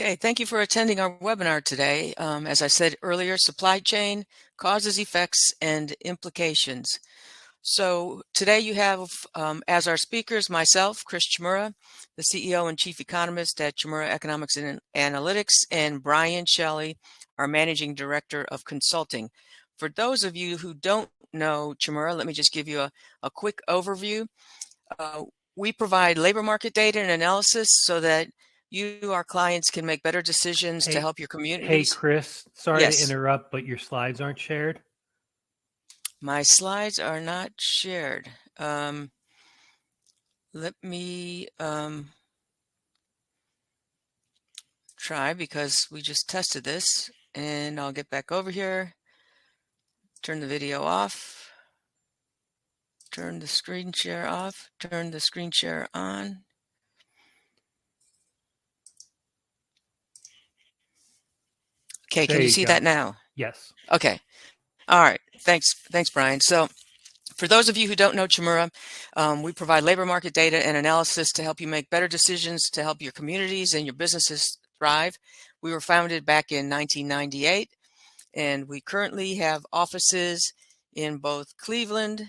Okay, thank you for attending our webinar today. As I said earlier, supply chain, causes, effects, and implications. So today you have as our speakers myself, Chris Chmura, the CEO and Chief Economist at Chmura Economics and Analytics, and Brian Shelley, our Managing Director of Consulting. For those of you who don't know Chmura, let me just give you a quick overview. We provide labor market data and analysis so that you, our clients, can make better decisions to help your Hey, communities. Chris, sorry to Yes, interrupt, but your slides aren't shared. my slides are not shared. Let me try, because we just tested this, and I'll get back over here, turn the video off, turn the screen share off, turn the screen share on. Okay, can There you you see that go. now? Yes. Okay. All right. Thanks, Brian. So for those of you who don't know Chmura, we provide labor market data and analysis to help you make better decisions to help your communities and your businesses thrive. We were founded back in 1998, and we currently have offices in both Cleveland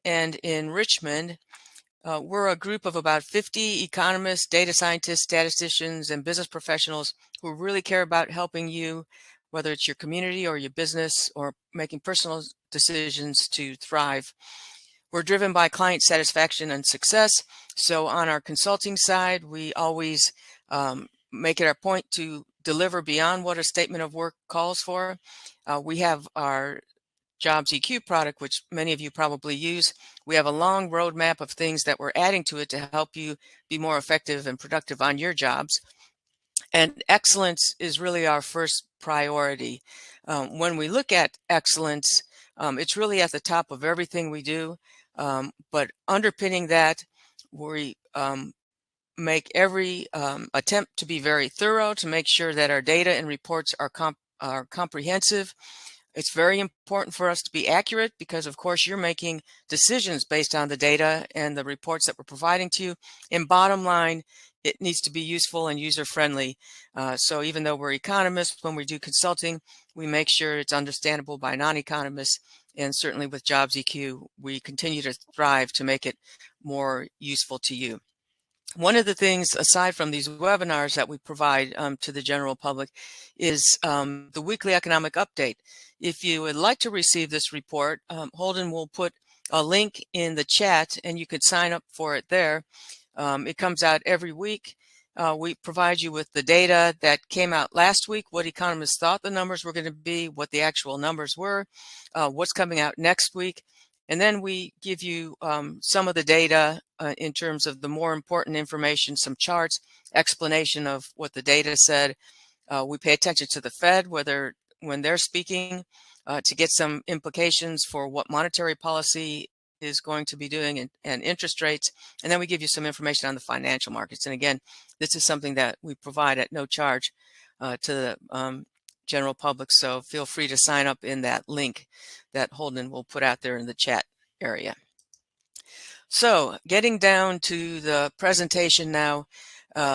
and in Richmond. We're a group of about 50 economists, data scientists, statisticians, and business professionals who really care about helping you, whether it's your community or your business, or making personal decisions to thrive. We're driven by client satisfaction and success. So on our consulting side, we always make it our point to deliver beyond what a statement of work calls for. We have our Jobs EQ product, which many of you probably use. We have a long roadmap of things that we're adding to it to help you be more effective and productive on your jobs. And excellence is really our first priority. When we look at excellence, it's really at the top of everything we do. But underpinning that, we make every attempt to be very thorough, to make sure that our data and reports are comprehensive. It's very important for us to be accurate because, of course, you're making decisions based on the data and the reports that we're providing to you. And bottom line, it needs to be useful and user-friendly. So even though we're economists, when we do consulting, we make sure it's understandable by non-economists. And certainly with Jobs EQ, we continue to strive to make it more useful to you. One of the things, aside from these webinars that we provide to the general public, is the weekly economic update. If you would like to receive this report, Holden will put a link in the chat and you could sign up for it there. It comes out every week. We provide you with the data that came out last week, what economists thought the numbers were going to be, what the actual numbers were, what's coming out next week. And then we give you some of the data in terms of the more important information, some charts, explanation of what the data said. We pay attention to the Fed, when they're speaking, to get some implications for what monetary policy is going to be doing and interest rates. And then we give you some information on the financial markets. And again, this is something that we provide at no charge to the general public. So feel free to sign up in that link that Holden will put out there in the chat area. So getting down to the presentation now,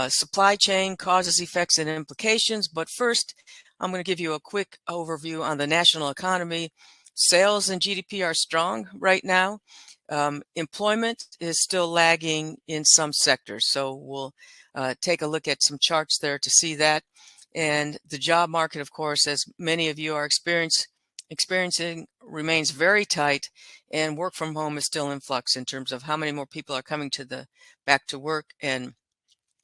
supply chain, causes, effects, and implications. But first, I'm going to give you a quick overview on the national economy. Sales and GDP are strong right now. Employment is still lagging in some sectors. So we'll take a look at some charts there to see that. And the job market, of course, as many of you are experiencing, remains very tight, and work from home is still in flux in terms of how many more people are coming to back to work and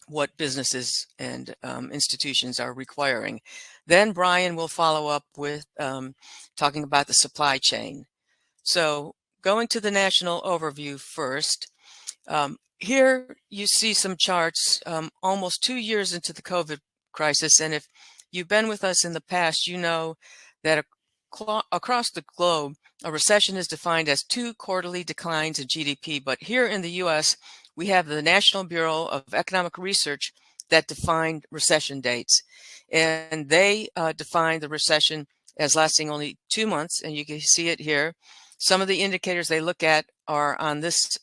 what businesses and institutions are requiring. Then Brian will follow up with talking about the supply chain. So going to the national overview first, here you see some charts almost 2 years into the COVID crisis. And if you've been with us in the past, you know that across the globe, a recession is defined as 2 quarterly declines in GDP. But here in the U.S., we have the National Bureau of Economic Research that defined recession dates. And they define the recession as lasting only 2 months. And you can see it here. Some of the indicators they look at are on this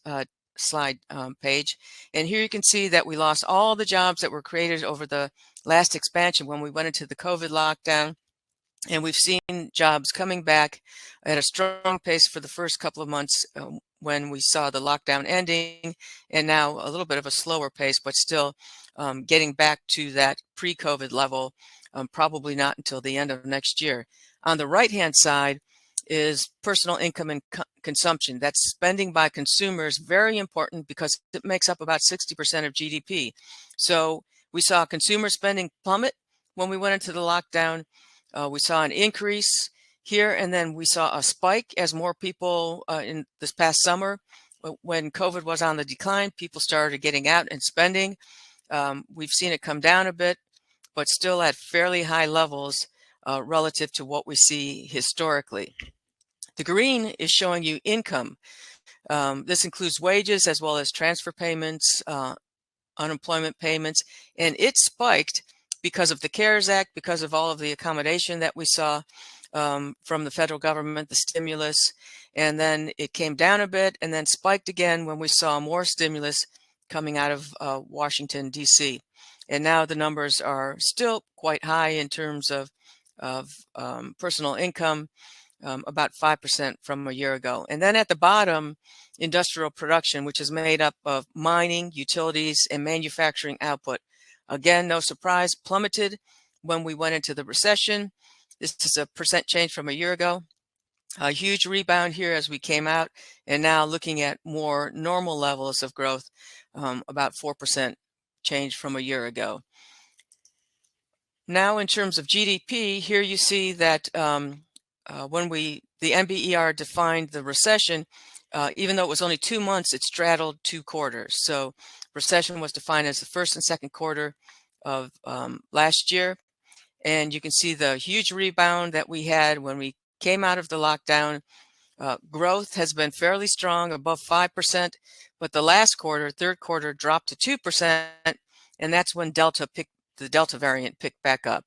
slide page. And here you can see that we lost all the jobs that were created over the last expansion when we went into the COVID lockdown. And we've seen jobs coming back at a strong pace for the first couple of months when we saw the lockdown ending, and now a little bit of a slower pace, but still getting back to that pre-COVID level, probably not until the end of next year. On the right-hand side is personal income and consumption. That's spending by consumers, very important because it makes up about 60% of GDP. So we saw consumer spending plummet when we went into the lockdown. We saw an increase here, and then we saw a spike as more people in this past summer, when COVID was on the decline, people started getting out and spending. We've seen it come down a bit, but still at fairly high levels relative to what we see historically. The green is showing you income. This includes wages as well as transfer payments, unemployment payments, and it spiked because of the CARES Act, because of all of the accommodation that we saw from the federal government, the stimulus, and then it came down a bit and then spiked again when we saw more stimulus coming out of Washington, D.C. And now the numbers are still quite high in terms of personal income, about 5% from a year ago. And then at the bottom, industrial production, which is made up of mining, utilities, and manufacturing output. Again, no surprise, plummeted when we went into the recession. This is a percent change from a year ago. A huge rebound here as we came out, and now looking at more normal levels of growth, about 4% change from a year ago. Now, in terms of GDP, here you see that when the NBER defined the recession, even though it was only 2 months, it straddled 2 quarters. So recession was defined as the first and second quarter of last year. And you can see the huge rebound that we had when we came out of the lockdown. Growth has been fairly strong, above 5%, but the last quarter, third quarter, dropped to 2%, and that's when the Delta variant picked back up.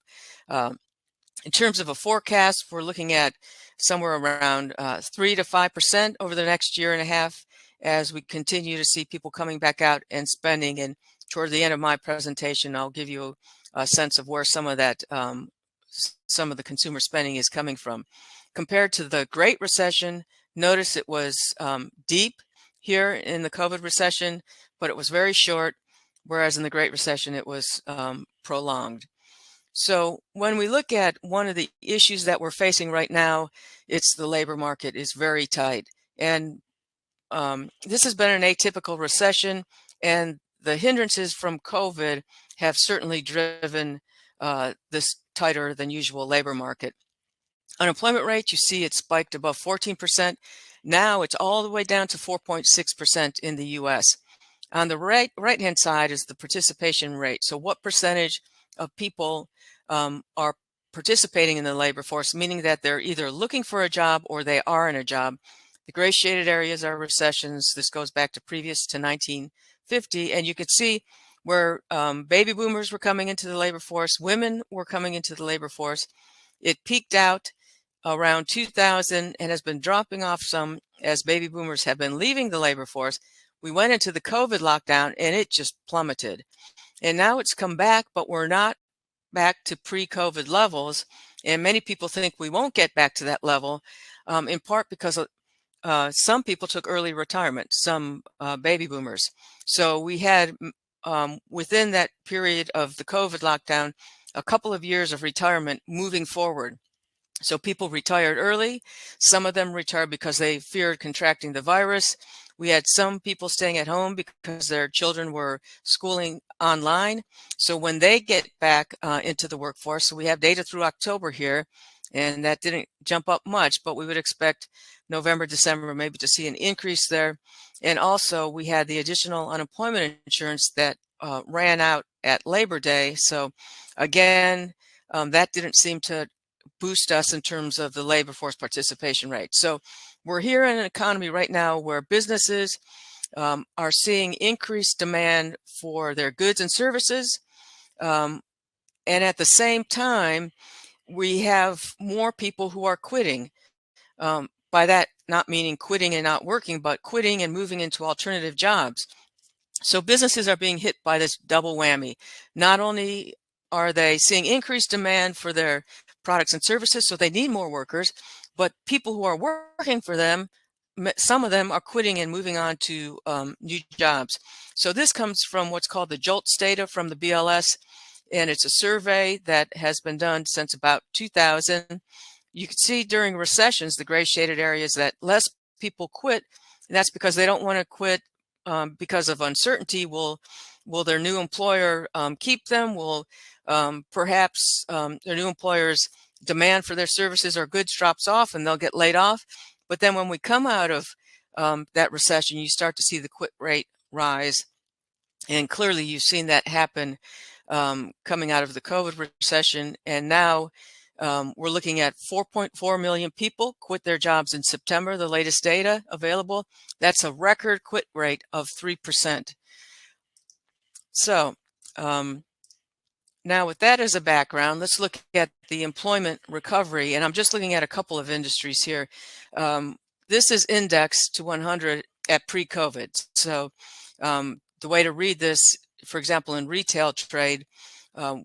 In terms of a forecast, we're looking at somewhere around 3 to 5% over the next year and a half as we continue to see people coming back out and spending. And toward the end of my presentation, I'll give you a sense of where some of that, some of the consumer spending is coming from. Compared to the Great Recession, notice it was deep here in the COVID recession, but it was very short, whereas in the Great Recession, it was prolonged. So when we look at one of the issues that we're facing right now, it's the labor market is very tight. And this has been an atypical recession, and the hindrances from COVID have certainly driven this tighter than usual labor market. Unemployment rate, you see it spiked above 14%. Now it's all the way down to 4.6% in the US. On the right-hand side is the participation rate. So what percentage of people are participating in the labor force, meaning that they're either looking for a job or they are in a job. The gray shaded areas are recessions. This goes back to previous to 1950. And you can see where baby boomers were coming into the labor force, women were coming into the labor force. It peaked out around 2000 and has been dropping off some as baby boomers have been leaving the labor force. We went into the COVID lockdown and it just plummeted. And now it's come back, but we're not back to pre-COVID levels. And many people think we won't get back to that level, in part because some people took early retirement, some baby boomers. So we had within that period of the COVID lockdown, a couple of years of retirement moving forward. So people retired early. Some of them retired because they feared contracting the virus. We had some people staying at home because their children were schooling online. So when they get back into the workforce, so we have data through October here, and that didn't jump up much, but we would expect November, December, maybe to see an increase there. And also we had the additional unemployment insurance that ran out at Labor Day. So again, that didn't seem to boost us in terms of the labor force participation rate. So we're here in an economy right now where businesses are seeing increased demand for their goods and services. And at the same time, we have more people who are quitting. by that not meaning quitting and not working, but quitting and moving into alternative jobs. So businesses are being hit by this double whammy. Not only are they seeing increased demand for their products and services, so they need more workers, but people who are working for them, some of them are quitting and moving on to new jobs. So this comes from what's called the JOLTS data from the BLS, and it's a survey that has been done since about 2000. You can see during recessions, the gray shaded areas, that less people quit, and that's because they don't want to quit because of uncertainty. Will their new employer keep them? Will perhaps their new employer's demand for their services or goods drops off and they'll get laid off? But then when we come out of that recession, you start to see the quit rate rise. And clearly you've seen that happen coming out of the COVID recession. And now we're looking at 4.4 million people quit their jobs in September, the latest data available. That's a record quit rate of 3%. So now with that as a background, let's look at the employment recovery. And I'm just looking at a couple of industries here. This is indexed to 100 at pre-COVID. So the way to read this, for example, in retail trade,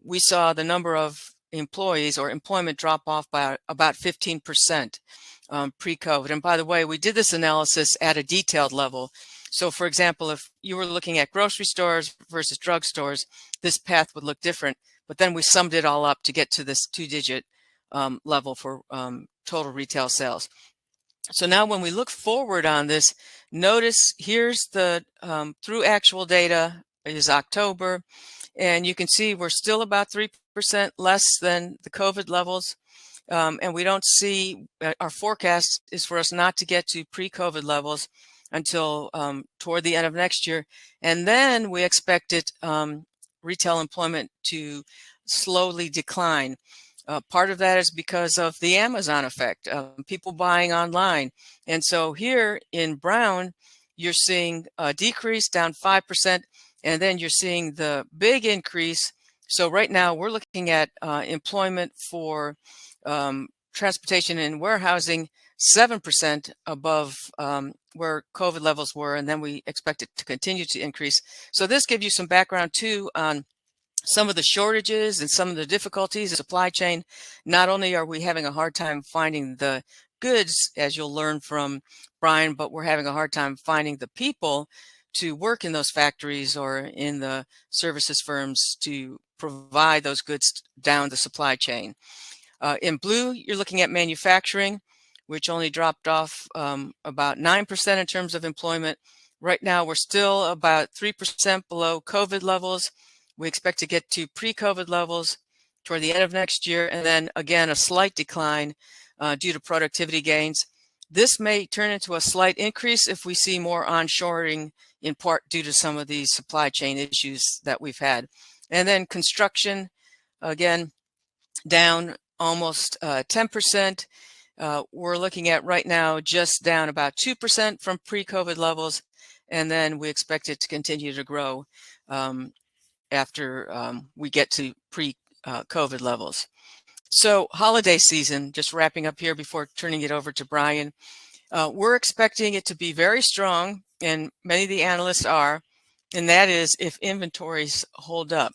we saw the number of employees or employment drop off by about 15% pre-COVID. And by the way, we did this analysis at a detailed level. So for example, if you were looking at grocery stores versus drugstores, this path would look different. But then we summed it all up to get to this 2-digit level for total retail sales. So now when we look forward on this, notice here's the through actual data is October, and you can see we're still about 3% less than the COVID levels. And we don't see, our forecast is for us not to get to pre-COVID levels until toward the end of next year. And then we expect it, retail employment to slowly decline. Part of that is because of the Amazon effect, people buying online. And so here in brown, you're seeing a decrease down 5%, and then you're seeing the big increase. So right now we're looking at employment for transportation and warehousing 7% above where COVID levels were, and then we expect it to continue to increase. So this gives you some background too on some of the shortages and some of the difficulties in supply chain. Not only are we having a hard time finding the goods, as you'll learn from Brian, but we're having a hard time finding the people to work in those factories or in the services firms to provide those goods down the supply chain. In blue, you're looking at manufacturing, which only dropped off about 9% in terms of employment. Right now, we're still about 3% below COVID levels. We expect to get to pre-COVID levels toward the end of next year, and then again, a slight decline due to productivity gains. This may turn into a slight increase if we see more onshoring, in part due to some of these supply chain issues that we've had. And then construction, again, down almost 10%. We're looking at right now just down about 2% from pre-COVID levels, and then we expect it to continue to grow after we get to pre-COVID levels. So holiday season, just wrapping up here before turning it over to Brian, we're expecting it to be very strong, and many of the analysts are, and that is if inventories hold up.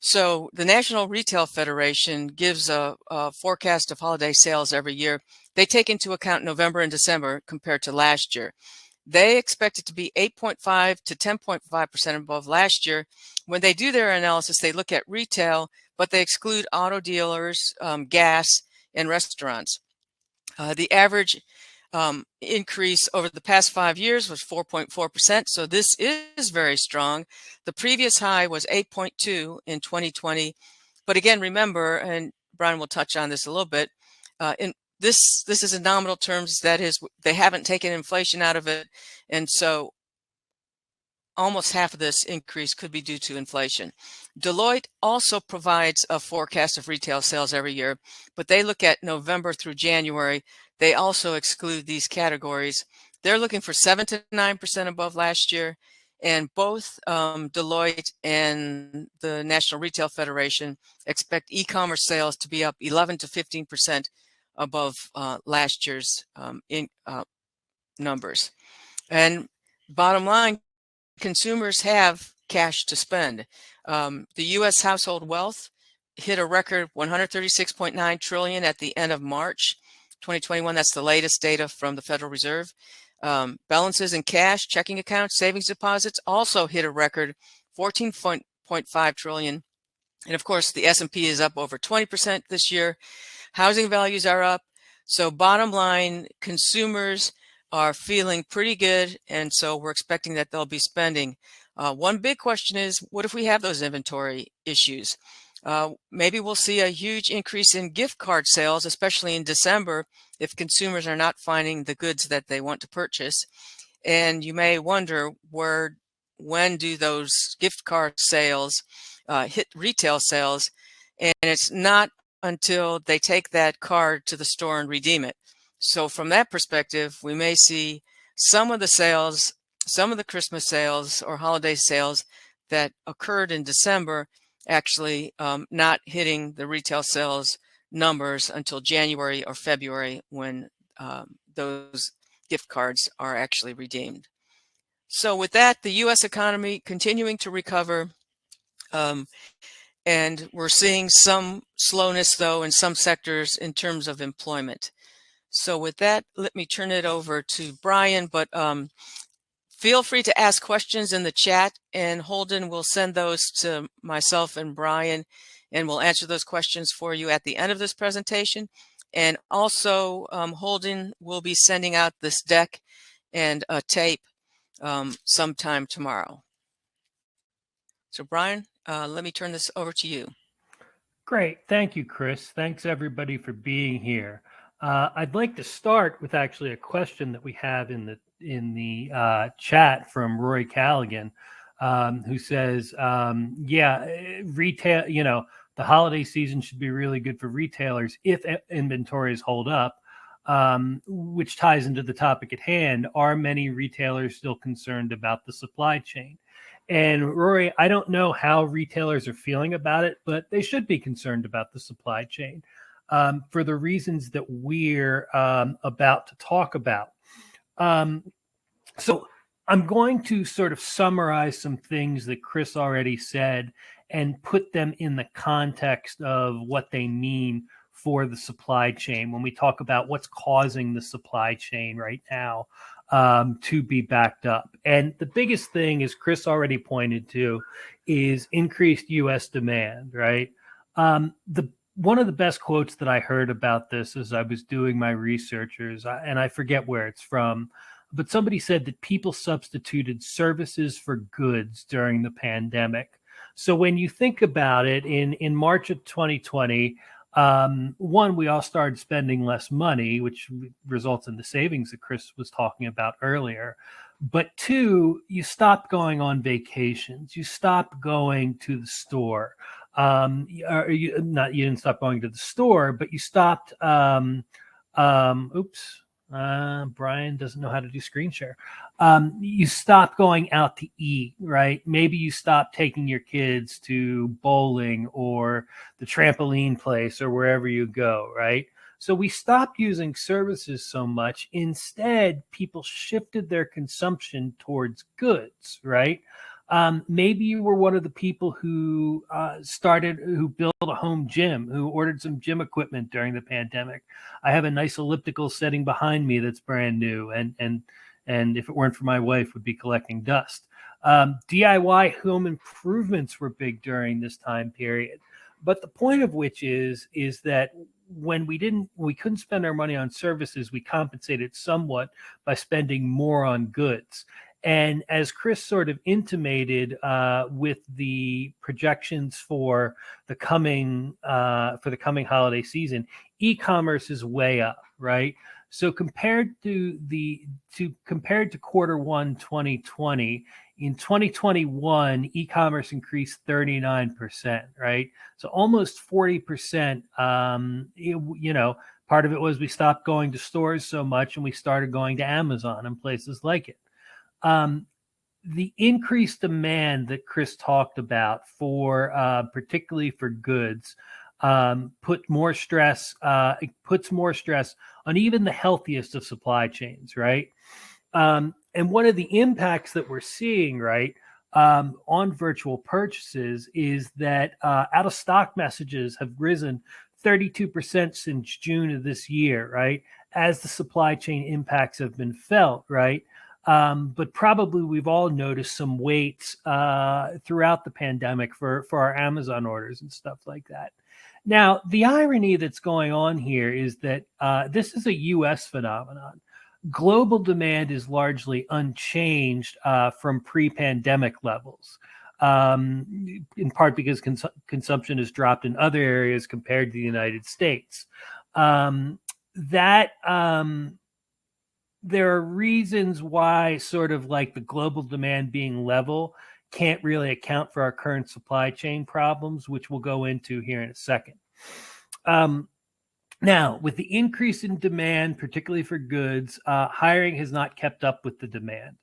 So the National Retail Federation gives a forecast of holiday sales every year. They take into account November and December compared to last year. They expect it to be 8.5 to 10.5% above last year. When they do their analysis, they look at retail, but they exclude auto dealers, gas, and restaurants. The average increase over the past 5 years was 4.4%. So this is very strong. The previous high was 8.2 in 2020. But again, remember, and Brian will touch on this a little bit, this is in nominal terms. That is, they haven't taken inflation out of it. And so almost half of this increase could be due to inflation. Deloitte also provides a forecast of retail sales every year, but they look at November through January. They also exclude these categories. They're looking for 7 to 9% above last year. And both Deloitte and the National Retail Federation expect e-commerce sales to be up 11 to 15% above last year's numbers. And bottom line, consumers have cash to spend. The U.S. household wealth hit a record 136.9 trillion at the end of March 2021. That's the latest data from the Federal Reserve. Balances in cash, checking accounts, savings deposits also hit a record 14.5 trillion. And of course, the S&P is up over 20% this year. Housing values are up. So bottom line, consumers are feeling pretty good. And so we're expecting that they'll be spending. One big question is, what if we have those inventory issues? Maybe we'll see a huge increase in gift card sales, especially in December, if consumers are not finding the goods that they want to purchase. And you may wonder, when do those gift card sales hit retail sales? And it's not until they take that card to the store and redeem it. So from that perspective, we may see some of the sales, some of the Christmas sales or holiday sales that occurred in December actually not hitting the retail sales numbers until January or February, when those gift cards are actually redeemed. So with that, the U.S. economy continuing to recover, and we're seeing some slowness, though, in some sectors in terms of employment. So with that, let me turn it over to Brian, but feel free to ask questions in the chat, and Holden will send those to myself and Brian, and we'll answer those questions for you at the end of this presentation. And also, Holden will be sending out this deck and a tape sometime tomorrow. So Brian, let me turn this over to you. Great. Thank you, Chris. Thanks everybody for being here. I'd like to start with actually a question that we have in the chat from Roy Callaghan, who says, retail, the holiday season should be really good for retailers if inventories hold up, which ties into the topic at hand. Are many retailers still concerned about the supply chain? And Rory, I don't know how retailers are feeling about it, but they should be concerned about the supply chain for the reasons that we're about to talk about. So I'm going to sort of summarize some things that Chris already said and put them in the context of what they mean for the supply chain when we talk about what's causing the supply chain right now to be backed up. And the biggest thing, as Chris already pointed to, is increased U.S. demand, right? One of the best quotes that I heard about this as I was doing my researchers, and I forget where it's from, but somebody said that people substituted services for goods during the pandemic. So when you think about it, in March of 2020, one, we all started spending less money, which results in the savings that Chris was talking about earlier. But two, you stopped going on vacations. You stopped going to the store. You didn't stop going to the store, but you stopped. Brian doesn't know how to do screen share. You stop going out to eat, right? Maybe you stop taking your kids to bowling or the trampoline place or wherever you go, right? So we stopped using services so much. Instead, people shifted their consumption towards goods, right? Maybe you were one of the people who built a home gym, who ordered some gym equipment during the pandemic. I have a nice elliptical sitting behind me that's brand new, and if it weren't for my wife, would be collecting dust. DIY home improvements were big during this time period. But the point of which is that when we couldn't spend our money on services, we compensated somewhat by spending more on goods. And as Chris sort of intimated with the projections for the coming holiday season, e-commerce is way up, right? So compared to quarter one 2020, in 2021, e-commerce increased 39%, right? So almost 40%. Part of it was we stopped going to stores so much and we started going to Amazon and places like it. The increased demand that Chris talked about for particularly for goods puts more stress on even the healthiest of supply chains, right? And one of the impacts that we're seeing, right, on virtual purchases is that out of stock messages have risen 32% since June of this year, right, as the supply chain impacts have been felt, right? But probably we've all noticed some waits throughout the pandemic for our Amazon orders and stuff like that. Now, the irony that's going on here is that this is a US phenomenon. Global demand is largely unchanged from pre-pandemic levels, in part because consumption has dropped in other areas compared to the United States. There are reasons why sort of like the global demand being level can't really account for our current supply chain problems, which we'll go into here in a second. Now, with the increase in demand, particularly for goods, hiring has not kept up with the demand.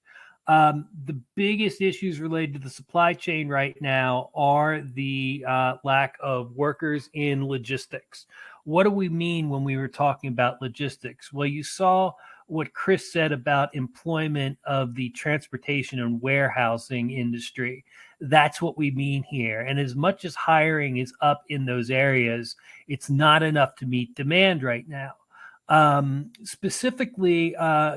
The biggest issues related to the supply chain right now are the lack of workers in logistics. What do we mean when we were talking about logistics? Well, you saw what Chris said about employment of the transportation and warehousing industry. That's what we mean here. And as much as hiring is up in those areas, it's not enough to meet demand right now. Specifically,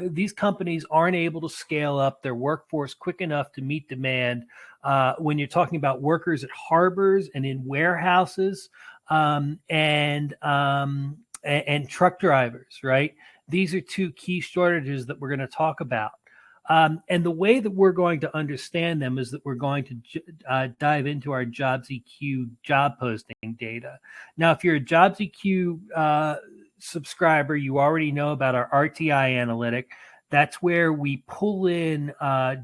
these companies aren't able to scale up their workforce quick enough to meet demand. When you're talking about workers at harbors and in warehouses, and truck drivers, right? These are two key shortages that we're going to talk about. And the way that we're going to understand them is that we're going to dive into our JobsEQ job posting data. Now, if you're a JobsEQ subscriber, you already know about our RTI analytic. That's where we pull in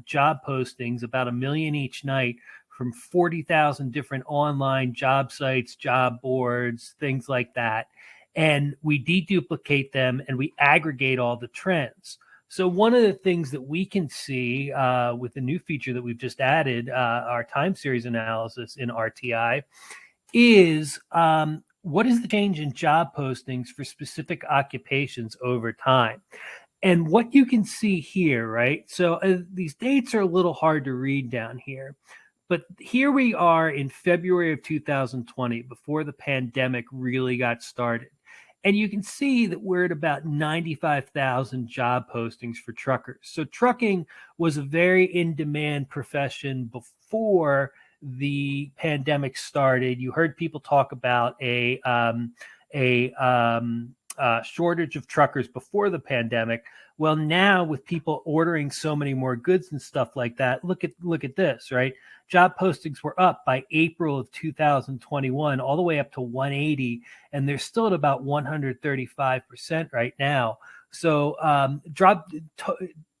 job postings, about 1 million each night, from 40,000 different online job sites, job boards, things like that. And we deduplicate them and we aggregate all the trends. So one of the things that we can see with the new feature that we've just added, our time series analysis in RTI, is what is the change in job postings for specific occupations over time? And what you can see here, right? So these dates are a little hard to read down here. But here we are in February of 2020, before the pandemic really got started. And you can see that we're at about 95,000 job postings for truckers. So trucking was a very in-demand profession before the pandemic started. You heard people talk about a shortage of truckers before the pandemic. Well, now with people ordering so many more goods and stuff like that, look at this, right? Job postings were up by April of 2021, all the way up to 180, and they're still at about 135% right now. So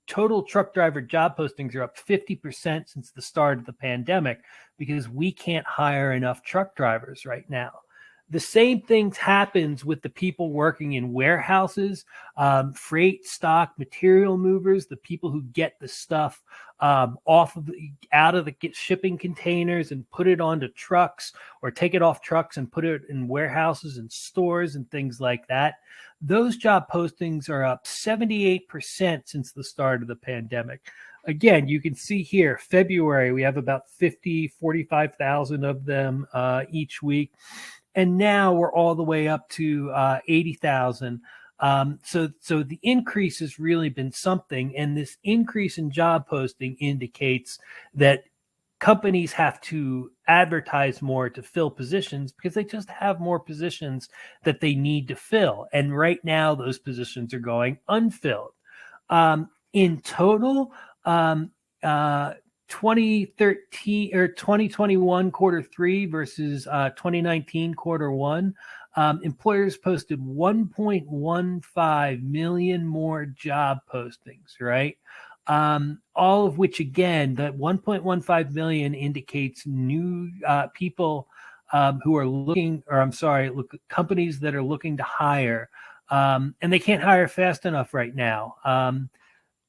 total truck driver job postings are up 50% since the start of the pandemic because we can't hire enough truck drivers right now. The same things happens with the people working in warehouses, freight, stock, material movers, the people who get the stuff out of the shipping containers and put it onto trucks, or take it off trucks and put it in warehouses and stores and things like that. Those job postings are up 78% since the start of the pandemic. Again, you can see here, February, we have about 45,000 of them each week. And now we're all the way up to 80,000. So the increase has really been something. And this increase in job posting indicates that companies have to advertise more to fill positions because they just have more positions that they need to fill. And right now, those positions are going unfilled. In total, 2013 or 2021 quarter 3 versus 2019 quarter 1, employers posted 1.15 million more job postings, right? All of which, again, that 1.15 million indicates new people who are looking, or I'm sorry, companies that are looking to hire, and they can't hire fast enough right now.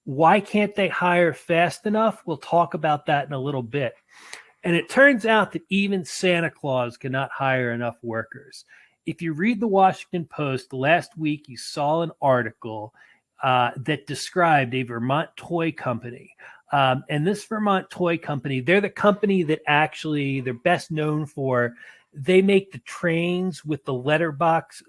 Why can't they hire fast enough? We'll talk about that in a little bit. And it turns out that even Santa Claus cannot hire enough workers. If you read the Washington Post last week, you saw an article that described a Vermont toy company. And this Vermont toy company, they're the company that actually they're best known for. They make the trains with the letter blocks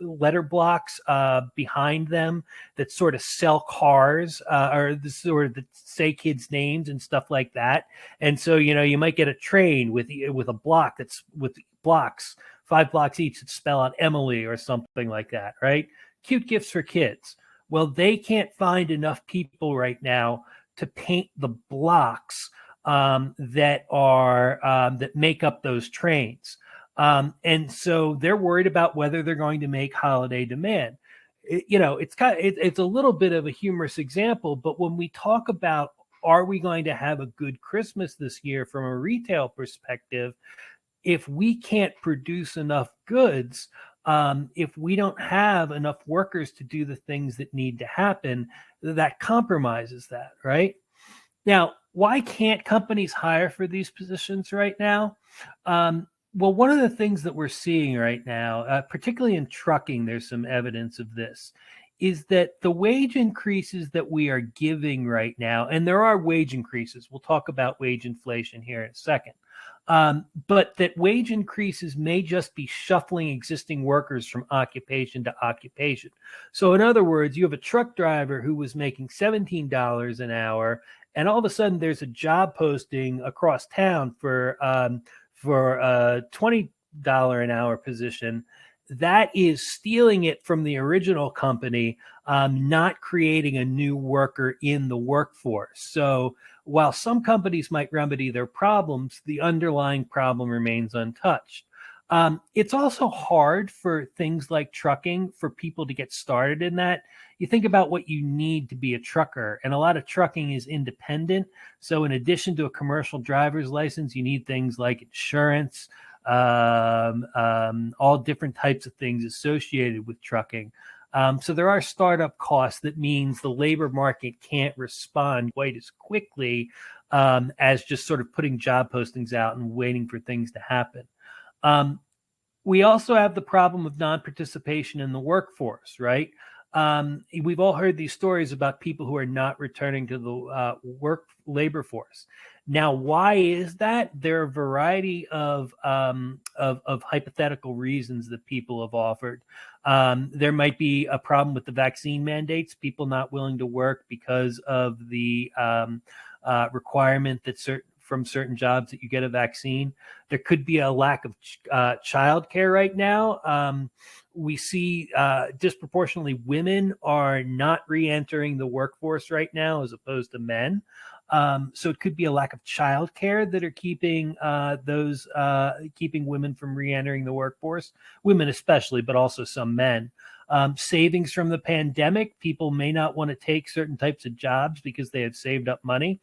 behind them that sort of sell cars or the sort of that say kids' names and stuff like that. And so, you might get a train with a block that's with blocks, 5 blocks each that spell out Emily or something like that, right? Cute gifts for kids. Well, they can't find enough people right now to paint the blocks that make up those trains. And so they're worried about whether they're going to make holiday demand. It's a little bit of a humorous example, but when we talk about are we going to have a good Christmas this year from a retail perspective, if we can't produce enough goods, if we don't have enough workers to do the things that need to happen, that compromises that, right? Now, why can't companies hire for these positions right now? Well, one of the things that we're seeing right now, particularly in trucking, there's some evidence of this, is that the wage increases that we are giving right now, and there are wage increases. We'll talk about wage inflation here in a second. But that wage increases may just be shuffling existing workers from occupation to occupation. So in other words, you have a truck driver who was making $17 an hour, and all of a sudden there's a job posting across town for a $20 an hour position. That is stealing it from the original company, not creating a new worker in the workforce. So while some companies might remedy their problems, the underlying problem remains untouched. It's also hard for things like trucking for people to get started in that. You think about what you need to be a trucker, and a lot of trucking is independent. So in addition to a commercial driver's license, you need things like insurance, all different types of things associated with trucking. So there are startup costs. That means the labor market can't respond quite as quickly as just sort of putting job postings out and waiting for things to happen. We also have the problem of non-participation in the workforce, right? We've all heard these stories about people who are not returning to the labor force. Now, why is that? There are a variety of hypothetical reasons that people have offered. There might be a problem with the vaccine mandates, people not willing to work because of the requirement that from certain jobs that you get a vaccine. There could be a lack of childcare right now. We see disproportionately women are not re-entering the workforce right now as opposed to men. So it could be a lack of childcare that are keeping keeping women from re-entering the workforce, women especially, but also some men. Savings from the pandemic, people may not want to take certain types of jobs because they have saved up money.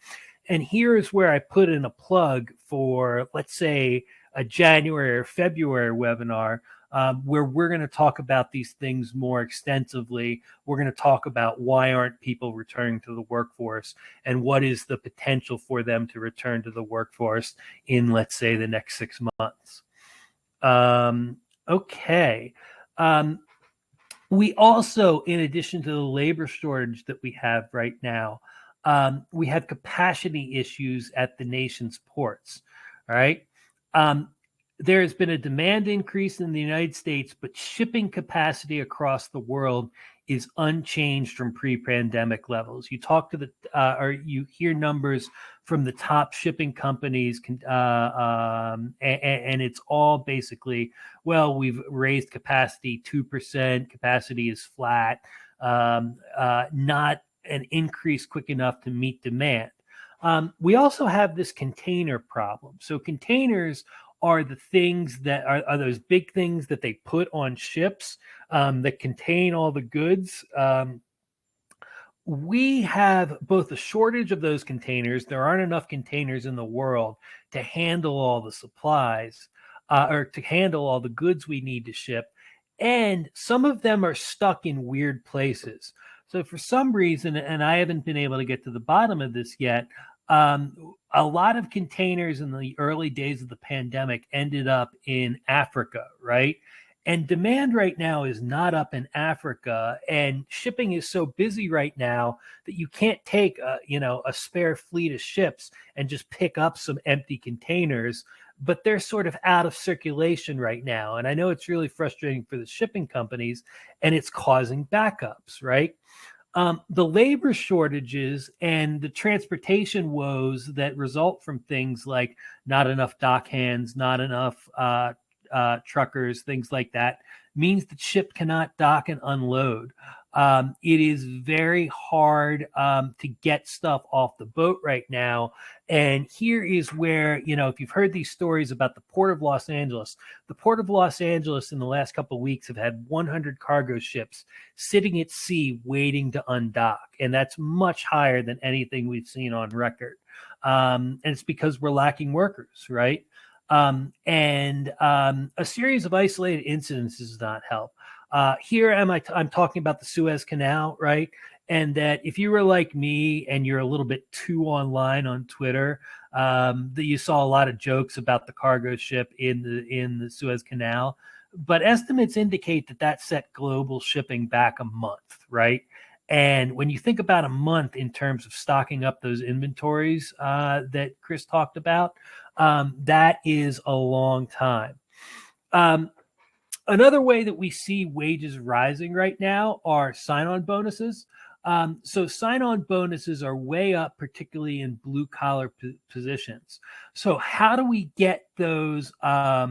And here's where I put in a plug for, let's say, a January or February webinar where we're going to talk about these things more extensively. We're going to talk about why aren't people returning to the workforce and what is the potential for them to return to the workforce in, let's say, the next 6 months. Okay. We also, in addition to the labor shortage that we have right now, we have capacity issues at the nation's ports. All right. There has been a demand increase in the United States, but shipping capacity across the world is unchanged from pre-pandemic levels. You talk to or you hear numbers from the top shipping companies, and it's all basically, well, we've raised capacity 2%, capacity is flat, not an increase quick enough to meet demand. We also have this container problem. So containers are the things that are those big things that they put on ships that contain all the goods. We have both a shortage of those containers. There aren't enough containers in the world to handle all the supplies or to handle all the goods we need to ship. And some of them are stuck in weird places. So for some reason, and I haven't been able to get to the bottom of this yet, A lot of containers in the early days of the pandemic ended up in Africa, right? And demand right now is not up in Africa, and shipping is so busy right now that you can't take a spare fleet of ships and just pick up some empty containers. But they're sort of out of circulation right now, and I know it's really frustrating for the shipping companies, and it's causing backups, right? The labor shortages and the transportation woes that result from things like not enough dock hands, not enough truckers, things like that, means that ship cannot dock and unload. It is very hard to get stuff off the boat right now. And here is where, if you've heard these stories about the Port of Los Angeles, the Port of Los Angeles in the last couple of weeks have had 100 cargo ships sitting at sea waiting to undock. And that's much higher than anything we've seen on record. And it's because we're lacking workers, right? A series of isolated incidents does not help. Here I'm talking about the Suez Canal, right? And that if you were like me and you're a little bit too online on Twitter, that you saw a lot of jokes about the cargo ship in the Suez Canal. But estimates indicate that set global shipping back a month, right? And when you think about a month in terms of stocking up those inventories that Chris talked about, that is a long time. Another way that we see wages rising right now are sign-on bonuses. So sign-on bonuses are way up, particularly in blue-collar positions. So how do we get those? How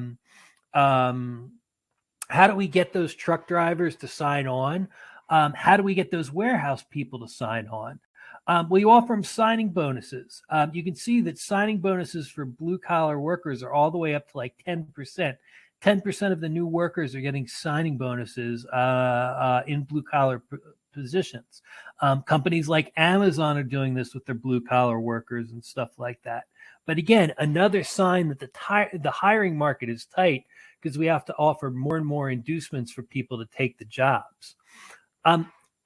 do we get those truck drivers to sign on? How do we get those warehouse people to sign on? Well, you offer them signing bonuses. You can see that signing bonuses for blue collar workers are all the way up to like 10%. 10% of the new workers are getting signing bonuses in blue collar positions. Companies like Amazon are doing this with their blue collar workers and stuff like that. But again, another sign that the hiring market is tight because we have to offer more and more inducements for people to take the jobs.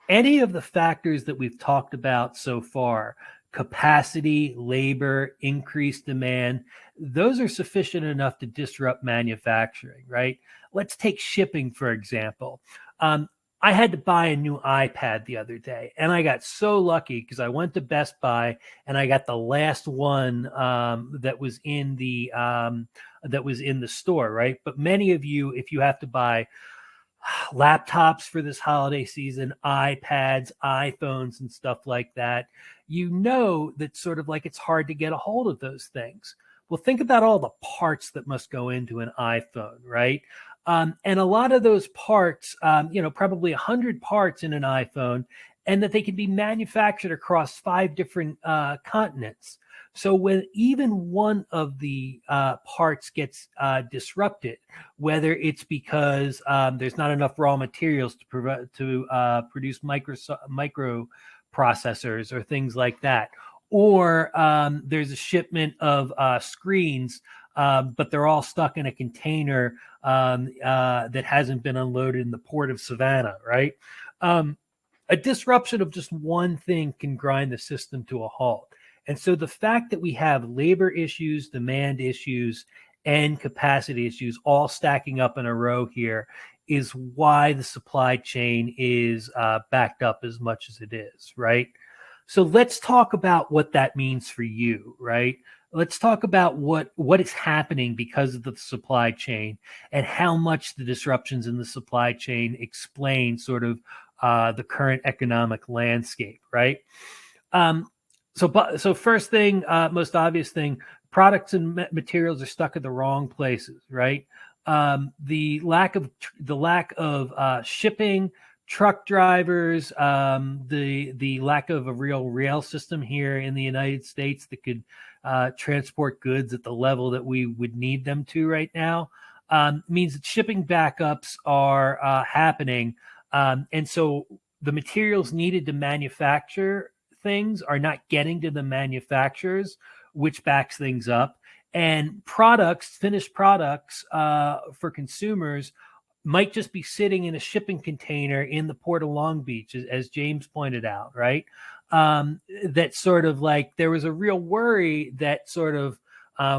Any of the factors that we've talked about so far, capacity, labor, increased demand, those are sufficient enough to disrupt manufacturing, right? Let's take shipping, for example. I had to buy a new iPad the other day, and I got so lucky because I went to Best Buy and I got the last one that was in the store, right? But many of you, if you have to buy laptops for this holiday season, iPads, iPhones, and stuff like that, that sort of like it's hard to get a hold of those things. Well, think about all the parts that must go into an iPhone, right? And a lot of those parts, probably 100 parts in an iPhone, and that they can be manufactured across 5 different continents. So when even one of the parts gets disrupted, whether it's because there's not enough raw materials to produce microprocessors or things like that, or there's a shipment of screens, but they're all stuck in a container that hasn't been unloaded in the port of Savannah, right? A disruption of just one thing can grind the system to a halt. And so the fact that we have labor issues, demand issues, and capacity issues all stacking up in a row here is why the supply chain is backed up as much as it is, right? So let's talk about what that means for you, right? Let's talk about what is happening because of the supply chain and how much the disruptions in the supply chain explain sort of the current economic landscape, right? So first thing, most obvious thing, products and materials are stuck in the wrong places, right? The lack of shipping, truck drivers, the lack of a real rail system here in the United States that could transport goods at the level that we would need them to right now, means that shipping backups are happening. And so the materials needed to manufacture things are not getting to the manufacturers, which backs things up. And finished products for consumers might just be sitting in a shipping container in the port of Long Beach, as James pointed out, right? That sort of like there was a real worry that sort of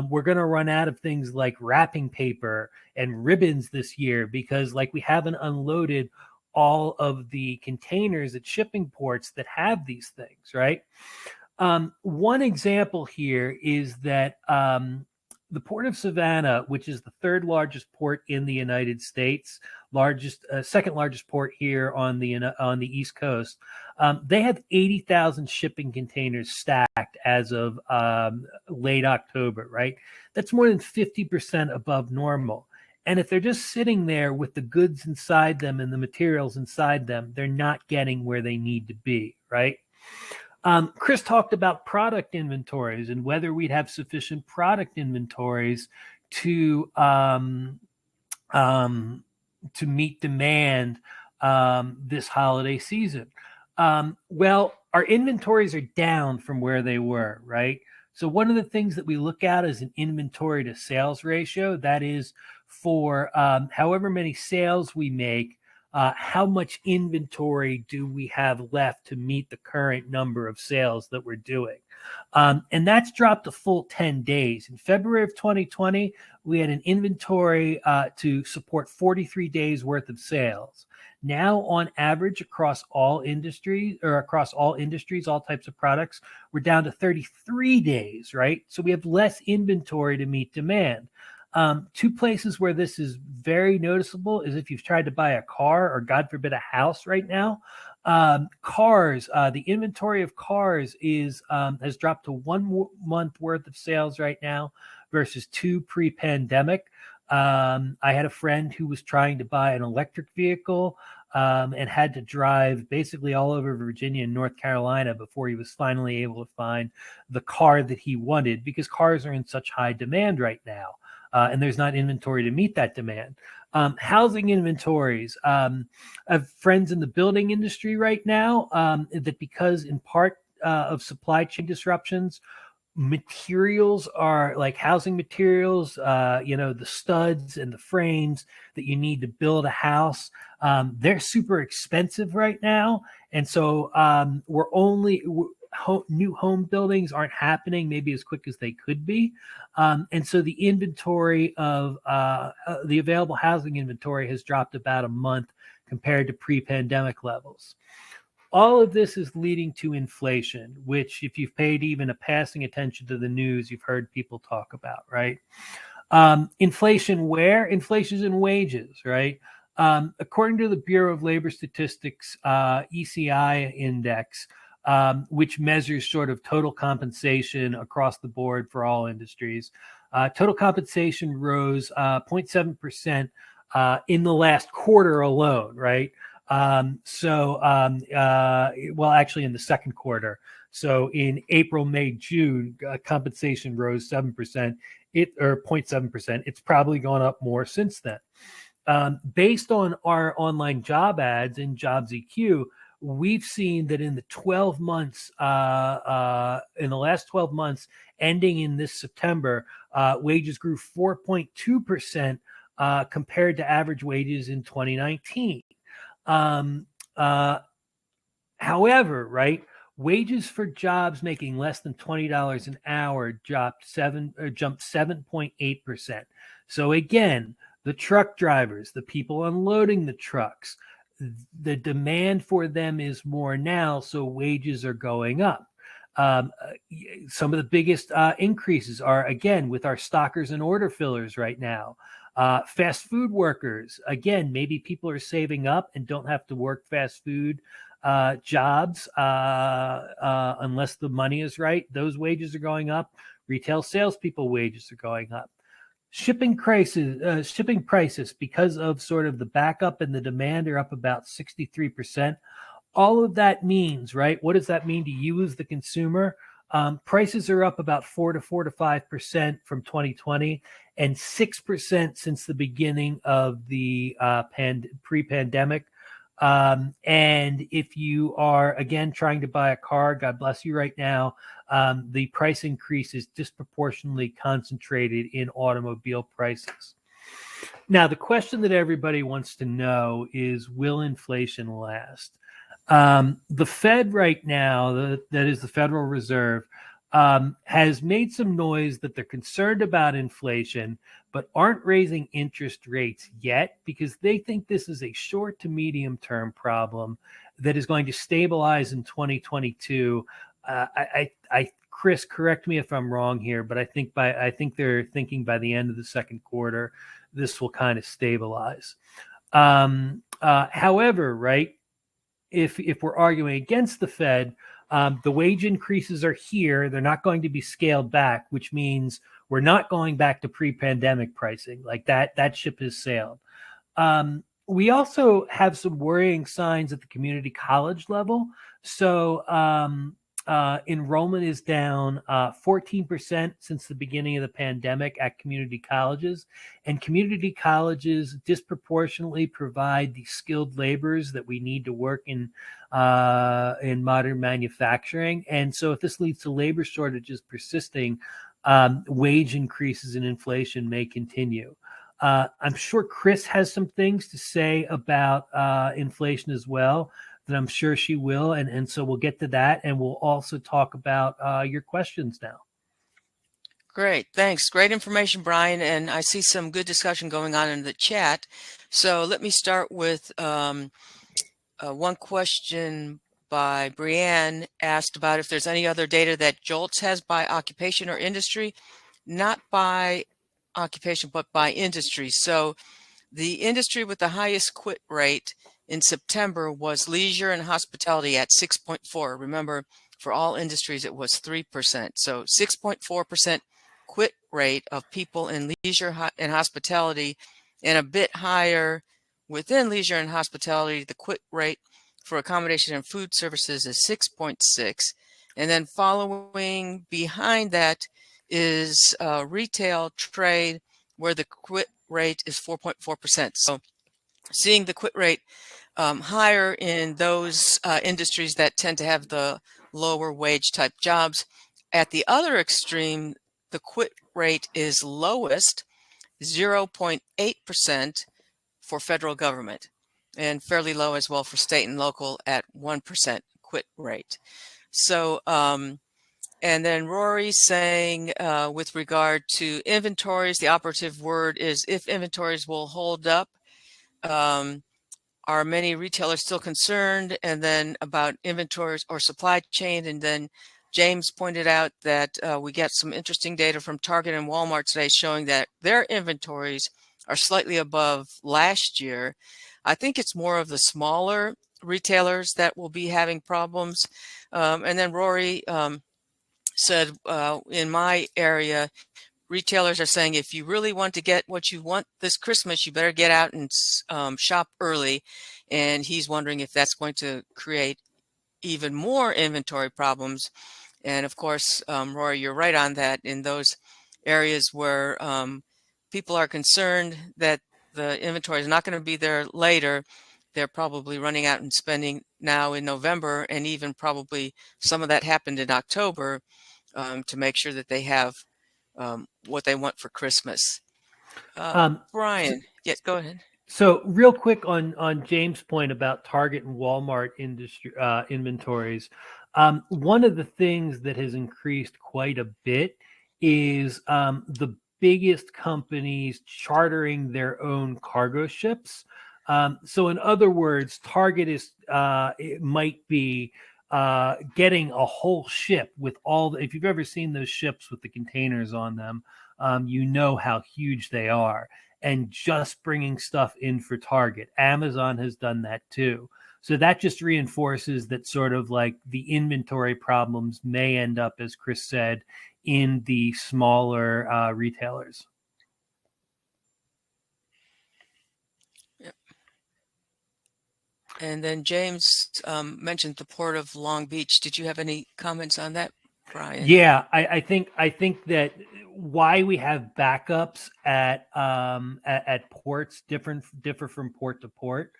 we're going to run out of things like wrapping paper and ribbons this year because like we haven't unloaded all of the containers at shipping ports that have these things, right? One example here is that the port of Savannah, which is the third largest port in the United States, second largest port here on the East Coast, they have 80,000 shipping containers stacked as of late October, right? That's more than 50% above normal. And if they're just sitting there with the goods inside them and the materials inside them, they're not getting where they need to be, right? Chris talked about product inventories and whether we'd have sufficient product inventories to meet demand this holiday season. Well, our inventories are down from where they were, right? So one of the things that we look at is an inventory to sales ratio. That is for however many sales we make, how much inventory do we have left to meet the current number of sales that we're doing? And that's dropped a full 10 days. In February of 2020, we had an inventory to support 43 days worth of sales. Now, on average, across all industries, all types of products, we're down to 33 days, right? So we have less inventory to meet demand. Two places where this is very noticeable is if you've tried to buy a car or, God forbid, a house right now. Cars, the inventory of cars has dropped to 1 month worth of sales right now versus 2 pre-pandemic. I had a friend who was trying to buy an electric vehicle and had to drive basically all over Virginia and North Carolina before he was finally able to find the car that he wanted because cars are in such high demand right now. And there's not inventory to meet that demand. Housing inventories. I have friends in the building industry right now that because in part of supply chain disruptions, materials are like housing materials, the studs and the frames that you need to build a house. They're super expensive right now. And so new home buildings aren't happening maybe as quick as they could be. And so the inventory of the available housing inventory has dropped about a month compared to pre-pandemic levels. All of this is leading to inflation, which if you've paid even a passing attention to the news, you've heard people talk about, right? Inflation where? Inflation's in wages, right? According to the Bureau of Labor Statistics ECI index, which measures sort of total compensation across the board for all industries. Total compensation rose 0.7% in the last quarter alone, right? Actually in the second quarter. So in April, May, June, compensation rose 7%, or 0.7%. It's probably gone up more since then. Based on our online job ads in Jobs EQ, we've seen that in the 12 months, in the last 12 months, ending in this September, wages grew 4.2% compared to average wages in 2019. However, right, wages for jobs making less than $20 an hour jumped 7.8%. So again, the truck drivers, the people unloading the trucks, the demand for them is more now, so wages are going up. Some of the biggest increases are, again, with our stockers and order fillers right now. Fast food workers, again, maybe people are saving up and don't have to work fast food jobs unless the money is right. Those wages are going up. Retail salespeople wages are going up. Shipping prices, because of sort of the backup and the demand, are up about 63%. All of that means, right? What does that mean to you as the consumer? Prices are up about 4 to 5% from 2020 and 6% since the beginning of the pre-pandemic. And if you are, again, trying to buy a car, God bless you right now, the price increase is disproportionately concentrated in automobile prices. Now, the question that everybody wants to know is, will inflation last? The Fed right now, that is the Federal Reserve, has made some noise that they're concerned about inflation, but aren't raising interest rates yet because they think this is a short to medium term problem that is going to stabilize in 2022. Chris, correct me if I'm wrong here, but I think they're thinking by the end of the second quarter, this will kind of stabilize. However, right, if we're arguing against the Fed, the wage increases are here. They're not going to be scaled back, which means we're not going back to pre-pandemic pricing. Like that ship has sailed. We also have some worrying signs at the community college level. So enrollment is down 14% since the beginning of the pandemic at community colleges. And community colleges disproportionately provide the skilled laborers that we need to work in modern manufacturing. And so if this leads to labor shortages persisting, wage increases and inflation may continue. I'm sure Chris has some things to say about inflation as well, that I'm sure she will. And so we'll get to that. And we'll also talk about your questions now. Great. Thanks. Great information, Brian. And I see some good discussion going on in the chat. So let me start with one question by Brianne asked about if there's any other data that JOLTS has by occupation or industry, not by occupation, but by industry. So the industry with the highest quit rate in September was leisure and hospitality at 6.4. Remember, for all industries, it was 3%. So 6.4% quit rate of people in leisure and hospitality, and a bit higher within leisure and hospitality. The quit rate for accommodation and food services is 6.6. And then following behind that is retail trade, where the quit rate is 4.4%. So seeing the quit rate higher in those industries that tend to have the lower wage type jobs. At the other extreme, the quit rate is lowest, 0.8% for federal government, and fairly low as well for state and local at 1% quit rate. So, and then Rory's saying with regard to inventories, the operative word is if inventories will hold up. Are many retailers still concerned? And then about inventories or supply chain. And then James pointed out that we get some interesting data from Target and Walmart today showing that their inventories are slightly above last year. I think it's more of the smaller retailers that will be having problems. And then Rory said, in my area, retailers are saying if you really want to get what you want this Christmas, you better get out and shop early. And he's wondering if that's going to create even more inventory problems. And of course, Rory, you're right on that. In those areas where people are concerned that the inventory is not going to be there later, they're probably running out and spending now in November, and even probably some of that happened in October, to make sure that they have what they want for Christmas. Brian, yes, go ahead. So real quick on James' point about Target and Walmart industry inventories, one of the things that has increased quite a bit is the biggest companies chartering their own cargo ships. So in other words, Target is it might be getting a whole ship with all if you've ever seen those ships with the containers on them, you know how huge they are, and just bringing stuff in for Target. Amazon has done that too. So that just reinforces that sort of like the inventory problems may end up, as Chris said, in the smaller retailers. And then James mentioned the Port of Long Beach. Did you have any comments on that, Brian? Yeah, I think that why we have backups at ports differ from port to port.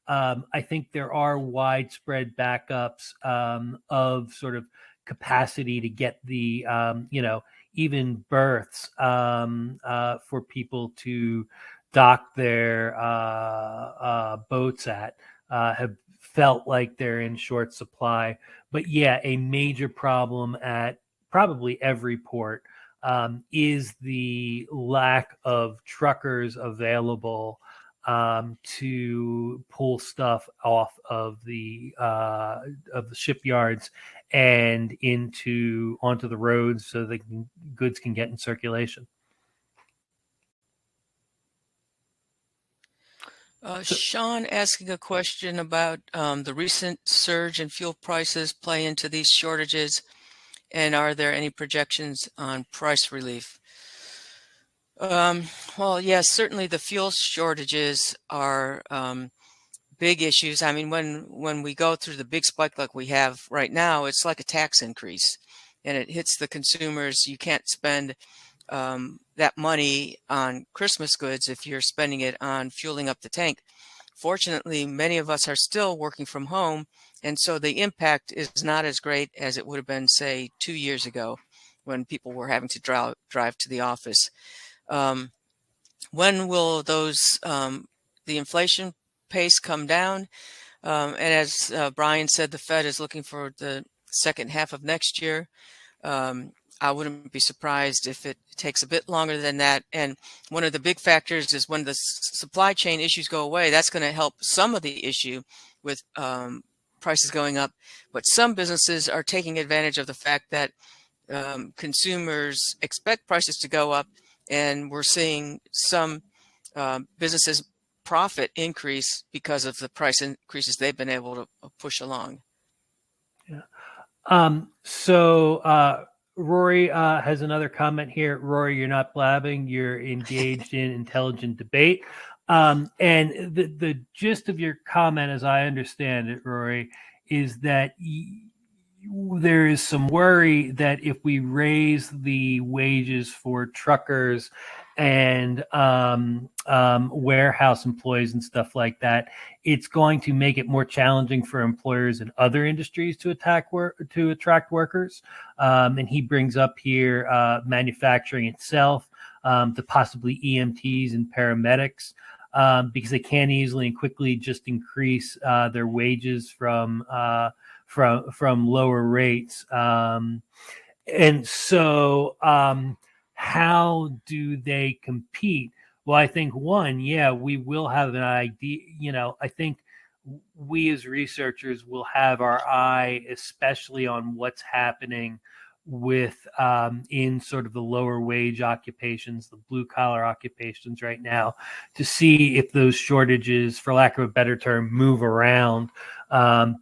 I think there are widespread backups of sort of capacity to get the even berths for people to dock their boats at have felt like they're in short supply. But yeah, a major problem at probably every port is the lack of truckers available to pull stuff off of the shipyards and into onto the roads so the goods can get in circulation. So, Sean asking a question about the recent surge in fuel prices play into these shortages, and are there any projections on price relief? Um, well, yes, certainly the fuel shortages are big issues. I mean, when we go through the big spike like we have right now, it's like a tax increase, and it hits the consumers. You can't spend that money on Christmas goods if you're spending it on fueling up the tank. Fortunately, many of us are still working from home, and so the impact is not as great as it would have been, say, 2 years ago when people were having to drive to the office. Um, when will the inflation pace come down? And as Brian said, the Fed is looking for the second half of next year. I wouldn't be surprised if it takes a bit longer than that. And one of the big factors is when the supply chain issues go away, that's going to help some of the issue with prices going up. But some businesses are taking advantage of the fact that consumers expect prices to go up, and we're seeing some businesses profit increase because of the price increases they've been able to push along. yeah. Rory has another comment here. Rory, you're not blabbing. You're engaged in intelligent debate. And the gist of your comment, as I understand it, Rory, is that there is some worry that if we raise the wages for truckers and warehouse employees and stuff like that, it's going to make it more challenging for employers in other industries to attract workers. And he brings up here manufacturing itself, to possibly EMTs and paramedics, because they can easily and quickly just increase their wages from lower rates. And so, how do they compete? Well, I think one, yeah, we will have an idea. I think we as researchers will have our eye, especially on what's happening with in sort of the lower wage occupations, the blue collar occupations right now, to see if those shortages, for lack of a better term, move around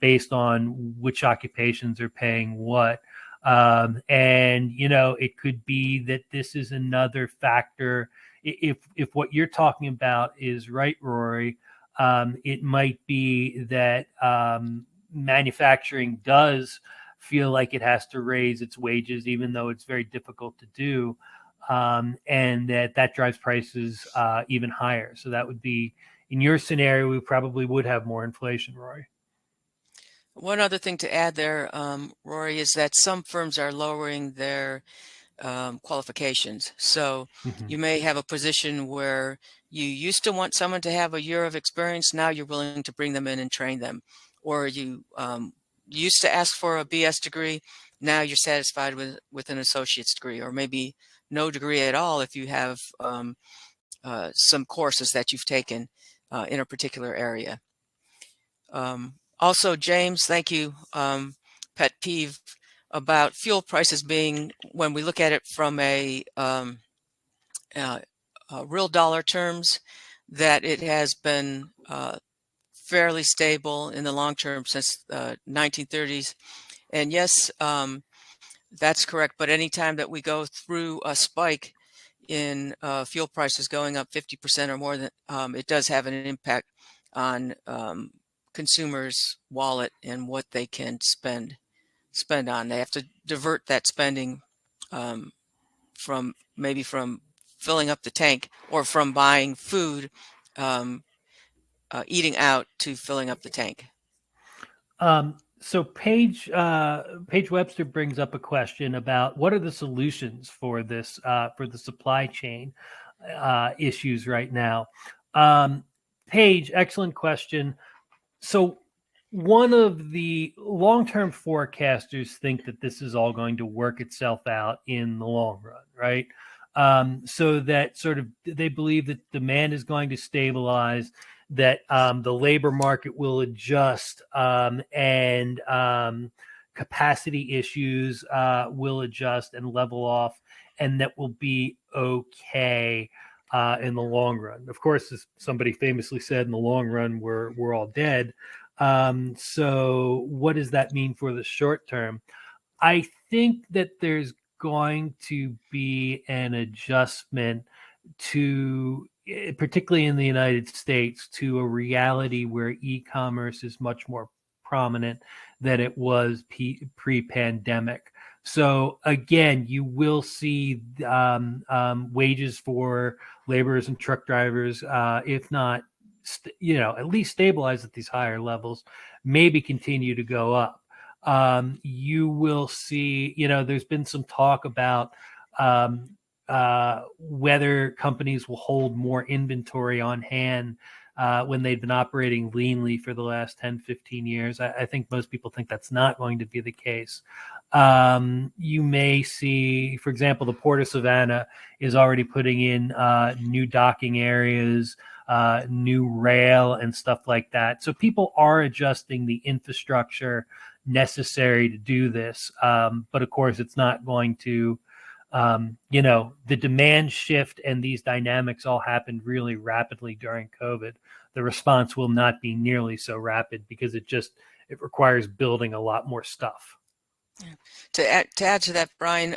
based on which occupations are paying what. And it could be that this is another factor. If what you're talking about is right, Rory, it might be that manufacturing does feel like it has to raise its wages, even though it's very difficult to do, and that drives prices even higher. So that would be, in your scenario, we probably would have more inflation, Rory. One other thing to add there, Rory, is that some firms are lowering their qualifications. So Mm-hmm. you may have a position where you used to want someone to have a year of experience. Now you're willing to bring them in and train them. Or you used to ask for a BS degree. Now you're satisfied with an associate's degree, or maybe no degree at all if you have some courses that you've taken in a particular area. Also, James, thank you. Pet peeve about fuel prices being, when we look at it from a real dollar terms, that it has been fairly stable in the long term since 1930s. And yes, that's correct. But anytime that we go through a spike in fuel prices going up 50% or more, than it does have an impact on consumers' wallet and what they can spend on. They have to divert that spending from filling up the tank or from buying food, eating out, to filling up the tank. So Paige Webster brings up a question about what are the solutions for this for the supply chain, issues right now. Paige, excellent question. So one of the long-term forecasters think that this is all going to work itself out in the long run, right? So that sort of they believe that demand is going to stabilize, that the labor market will adjust, and capacity issues will adjust and level off, and that will be okay in the long run. Of course, as somebody famously said, in the long run, we're all dead. So what does that mean for the short term? I think that there's going to be an adjustment to, particularly in the United States, to a reality where e-commerce is much more prominent than it was pre-pandemic. So again, you will see wages for laborers and truck drivers, if not, at least stabilize at these higher levels, maybe continue to go up. You will see, there's been some talk about whether companies will hold more inventory on hand when they've been operating leanly for the last 10, 15 years. I think most people think that's not going to be the case. You may see, for example, the Port of Savannah is already putting in new docking areas, new rail and stuff like that. So people are adjusting the infrastructure necessary to do this. But of course, it's not going to, the demand shift and these dynamics all happened really rapidly during COVID. The response will not be nearly so rapid because it requires building a lot more stuff. To add to that, Brian,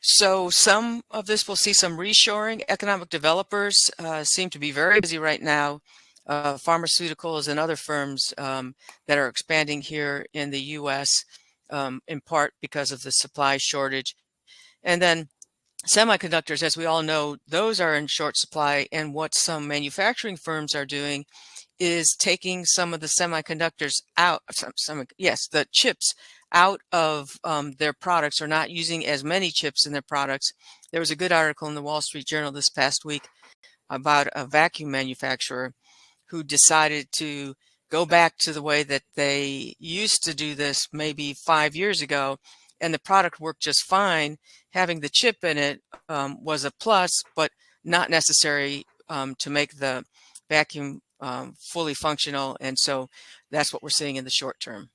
so some of this will see some reshoring. Economic developers seem to be very busy right now. Pharmaceuticals and other firms that are expanding here in the U.S. In part because of the supply shortage. And then semiconductors, as we all know, those are in short supply. And what some manufacturing firms are doing is taking some of the semiconductors out, the chips out of their products, or not using as many chips in their products. There was a good article in the Wall Street Journal this past week about a vacuum manufacturer who decided to go back to the way that they used to do this maybe 5 years ago, and the product worked just fine. Having the chip in it was a plus, but not necessary to make the vacuum fully functional. And so that's what we're seeing in the short term.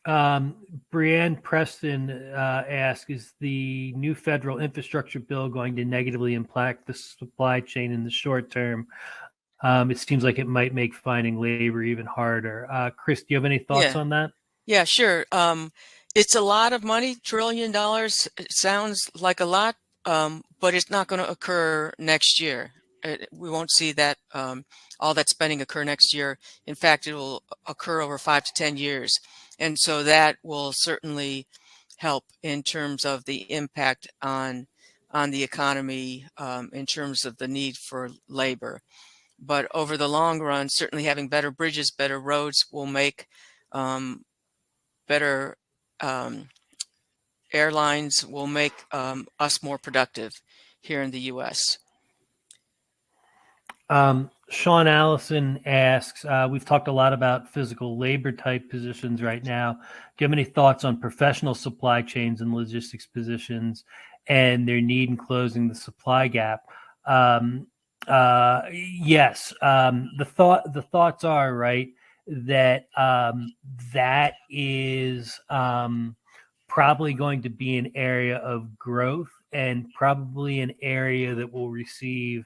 Brianne Preston asks, is the new federal infrastructure bill going to negatively impact the supply chain in the short term? It seems like it might make finding labor even harder. Chris, do you have any thoughts on that? Yeah, sure. It's a lot of money, $1 trillion. It sounds like a lot, but it's not going to occur next year. We won't see that all that spending occur next year. In fact, it will occur over 5 to 10 years. And so that will certainly help in terms of the impact on the economy, in terms of the need for labor. But over the long run, certainly having better bridges, better roads will make better airlines, will make us more productive here in the U.S. Sean Allison asks, we've talked a lot about physical labor type positions right now. Do you have any thoughts on professional supply chains and logistics positions and their need in closing the supply gap? Yes. The thoughts are, right, that that is probably going to be an area of growth, and probably an area that will receive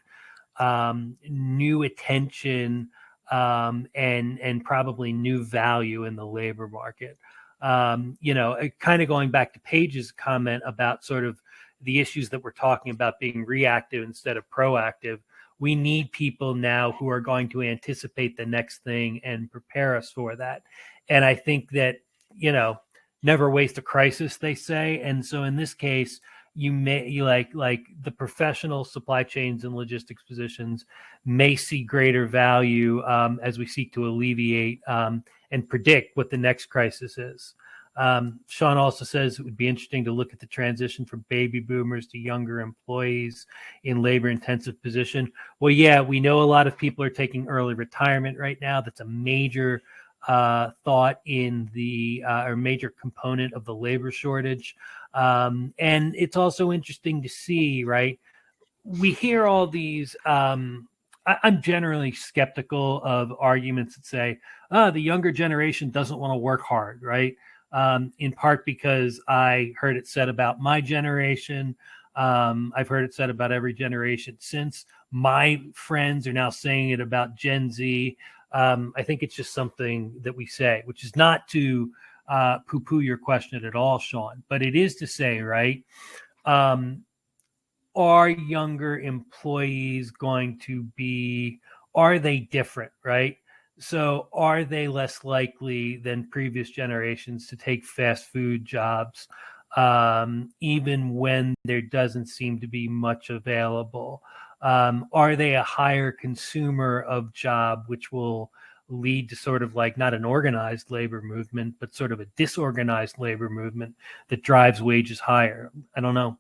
new attention and probably new value in the labor market. Kind of going back to Paige's comment about sort of the issues that we're talking about being reactive instead of proactive. We need people now who are going to anticipate the next thing and prepare us for that. And I think that, never waste a crisis, they say. And so in this case, you like the professional supply chains and logistics positions may see greater value as we seek to alleviate and predict what the next crisis is. Sean also says it would be interesting to look at the transition from baby boomers to younger employees in labor-intensive position. Well, yeah, we know a lot of people are taking early retirement right now. That's a major thought in the or major component of the labor shortage. And it's also interesting to see, right? We hear all these. I'm generally skeptical of arguments that say, oh, the younger generation doesn't want to work hard, right? In part because I heard it said about my generation. I've heard it said about every generation since. My friends are now saying it about Gen Z. I think it's just something that we say, which is not to poo-poo your question at all, Sean, but it is to say, right? Are younger employees going to be, are they different, right? So are they less likely than previous generations to take fast food jobs, even when there doesn't seem to be much available? Are they a higher consumer of job, which will lead to sort of like not an organized labor movement, but sort of a disorganized labor movement that drives wages higher? I don't know.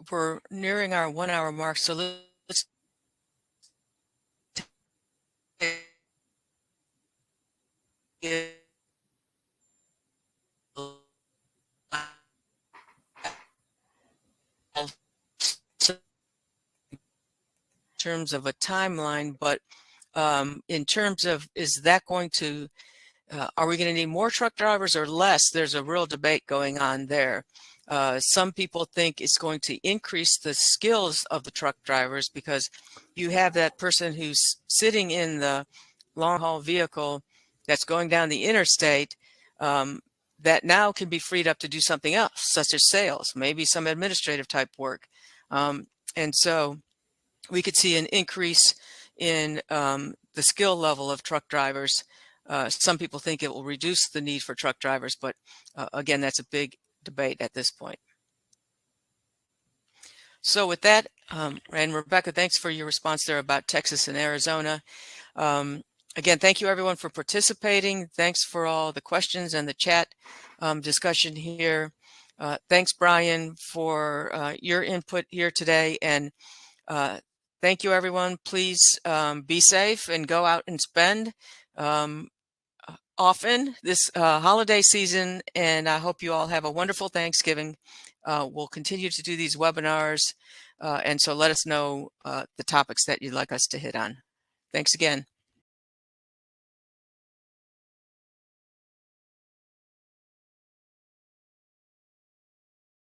We're nearing our 1 hour mark, so let's get in terms of a timeline, but in terms of, is that going to, are we going to need more truck drivers or less? There's a real debate going on there. Some people think it's going to increase the skills of the truck drivers because you have that person who's sitting in the long haul vehicle that's going down the interstate that now can be freed up to do something else, such as sales, maybe some administrative type work. And so we could see an increase in the skill level of truck drivers. Some people think it will reduce the need for truck drivers, but again, that's a big debate at this point. So with that, and Rebecca, thanks for your response there about Texas and Arizona. Again, thank you everyone for participating. Thanks for all the questions and the chat discussion here. Thanks, Brian, for your input here today. And thank you, everyone. Please be safe and go out and spend often this holiday season. And I hope you all have a wonderful Thanksgiving. We'll continue to do these webinars. And so let us know the topics that you'd like us to hit on. Thanks again.